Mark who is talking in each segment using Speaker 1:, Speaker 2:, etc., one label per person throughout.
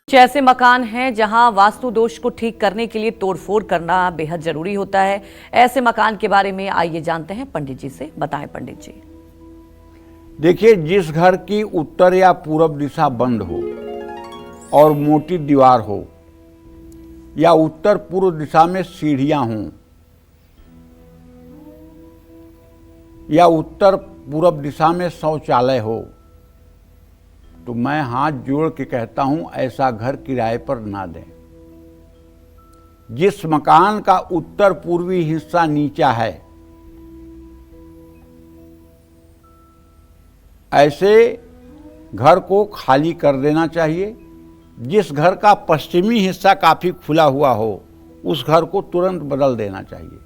Speaker 1: कुछ ऐसे मकान हैं जहां वास्तु दोष को ठीक करने के लिए तोड़फोड़ करना बेहद जरूरी होता है। ऐसे मकान के बारे में आइए जानते हैं पंडित जी से। बताएं पंडित जी।
Speaker 2: देखिए, जिस घर की उत्तर या पूरब दिशा बंद हो और मोटी दीवार हो, या उत्तर पूर्व दिशा में सीढ़ियां हों, या उत्तर पूरब दिशा में शौचालय हो, तो मैं हाथ जोड़ के कहता हूं ऐसा घर किराए पर ना दें। जिस मकान का उत्तर पूर्वी हिस्सा नीचा है, ऐसे घर को खाली कर देना चाहिए। जिस घर का पश्चिमी हिस्सा काफी खुला हुआ हो, उस घर को तुरंत बदल देना चाहिए।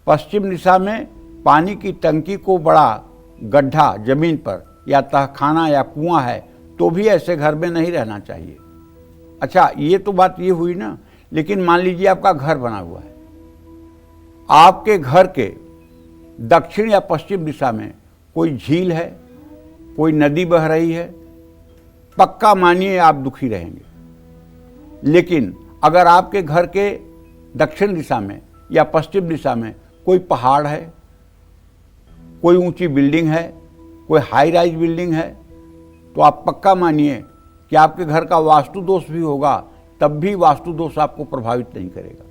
Speaker 2: पश्चिम दिशा में पानी की टंकी को बड़ा गड्ढा जमीन पर या तहखाना या कुआं है, तो भी ऐसे घर में नहीं रहना चाहिए। अच्छा, ये तो बात ये हुई ना, लेकिन मान लीजिए आपका घर बना हुआ है, आपके घर के दक्षिण या पश्चिम दिशा में कोई झील है, कोई नदी बह रही है, पक्का मानिए आप दुखी रहेंगे। लेकिन अगर आपके घर के दक्षिण दिशा में या पश्चिम दिशा में कोई पहाड़ है, कोई ऊंची बिल्डिंग है, कोई हाई राइज बिल्डिंग है, तो आप पक्का मानिए कि आपके घर का वास्तु दोष भी होगा, तब भी वास्तु दोष आपको प्रभावित नहीं करेगा।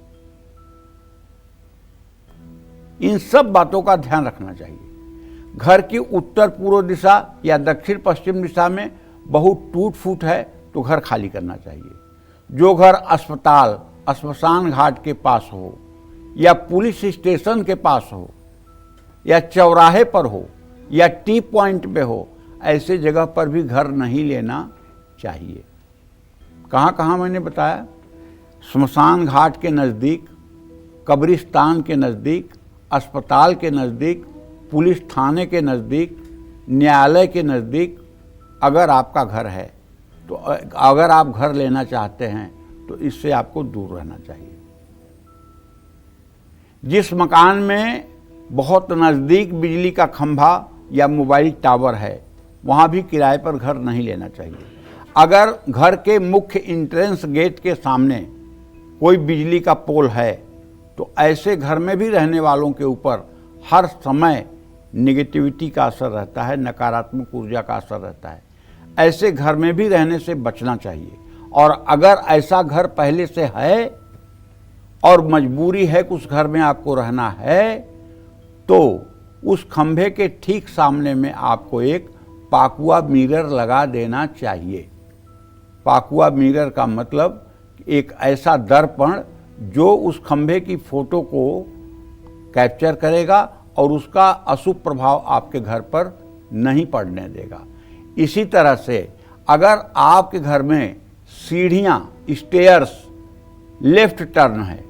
Speaker 2: इन सब बातों का ध्यान रखना चाहिए। घर की उत्तर पूर्व दिशा या दक्षिण पश्चिम दिशा में बहुत टूट फूट है तो घर खाली करना चाहिए। जो घर अस्पताल, श्मशान घाट के पास हो, या पुलिस स्टेशन के पास हो, या चौराहे पर हो, या टी पॉइंट पे हो, ऐसे जगह पर भी घर नहीं लेना चाहिए। कहाँ कहाँ मैंने बताया? श्मशान घाट के नज़दीक, कब्रिस्तान के नज़दीक, अस्पताल के नज़दीक, पुलिस थाने के नज़दीक, न्यायालय के नज़दीक अगर आपका घर है, तो अगर आप घर लेना चाहते हैं तो इससे आपको दूर रहना चाहिए। जिस मकान में बहुत नज़दीक बिजली का खंभा या मोबाइल टावर है, वहाँ भी किराए पर घर नहीं लेना चाहिए। अगर घर के मुख्य एंट्रेंस गेट के सामने कोई बिजली का पोल है, तो ऐसे घर में भी रहने वालों के ऊपर हर समय नेगेटिविटी का असर रहता है, नकारात्मक ऊर्जा का असर रहता है। ऐसे घर में भी रहने से बचना चाहिए। और अगर ऐसा घर पहले से है और मजबूरी है कि उस घर में आपको रहना है, तो उस खंभे के ठीक सामने में आपको एक पाकुआ मिरर लगा देना चाहिए। पाकुआ मिरर का मतलब एक ऐसा दर्पण जो उस खंभे की फोटो को कैप्चर करेगा और उसका अशुभ प्रभाव आपके घर पर नहीं पड़ने देगा। इसी तरह से अगर आपके घर में सीढ़ियाँ, स्टेयर्स लेफ्ट टर्न है,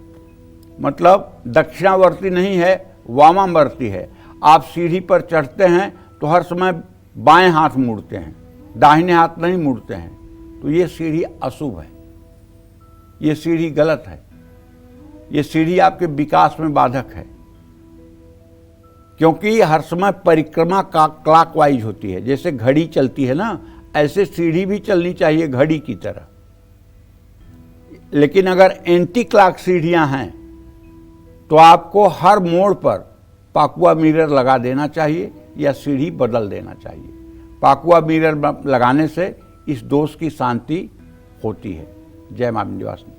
Speaker 2: मतलब दक्षिणावर्ती नहीं है, वामावर्ती है, आप सीढ़ी पर चढ़ते हैं तो हर समय बाएं हाथ मुड़ते हैं, दाहिने हाथ नहीं मुड़ते हैं, तो ये सीढ़ी अशुभ है, ये सीढ़ी गलत है, ये सीढ़ी आपके विकास में बाधक है। क्योंकि हर समय परिक्रमा का क्लॉकवाइज होती है, जैसे घड़ी चलती है ना, ऐसे सीढ़ी भी चलनी चाहिए घड़ी की तरह। लेकिन अगर एंटी क्लॉक सीढ़ियां हैं तो आपको हर मोड़ पर पाकुआ मिरर लगा देना चाहिए या सीढ़ी बदल देना चाहिए। पाकुआ मिरर लगाने से इस दोष की शांति होती है। जय मां विंध्यवासिनी।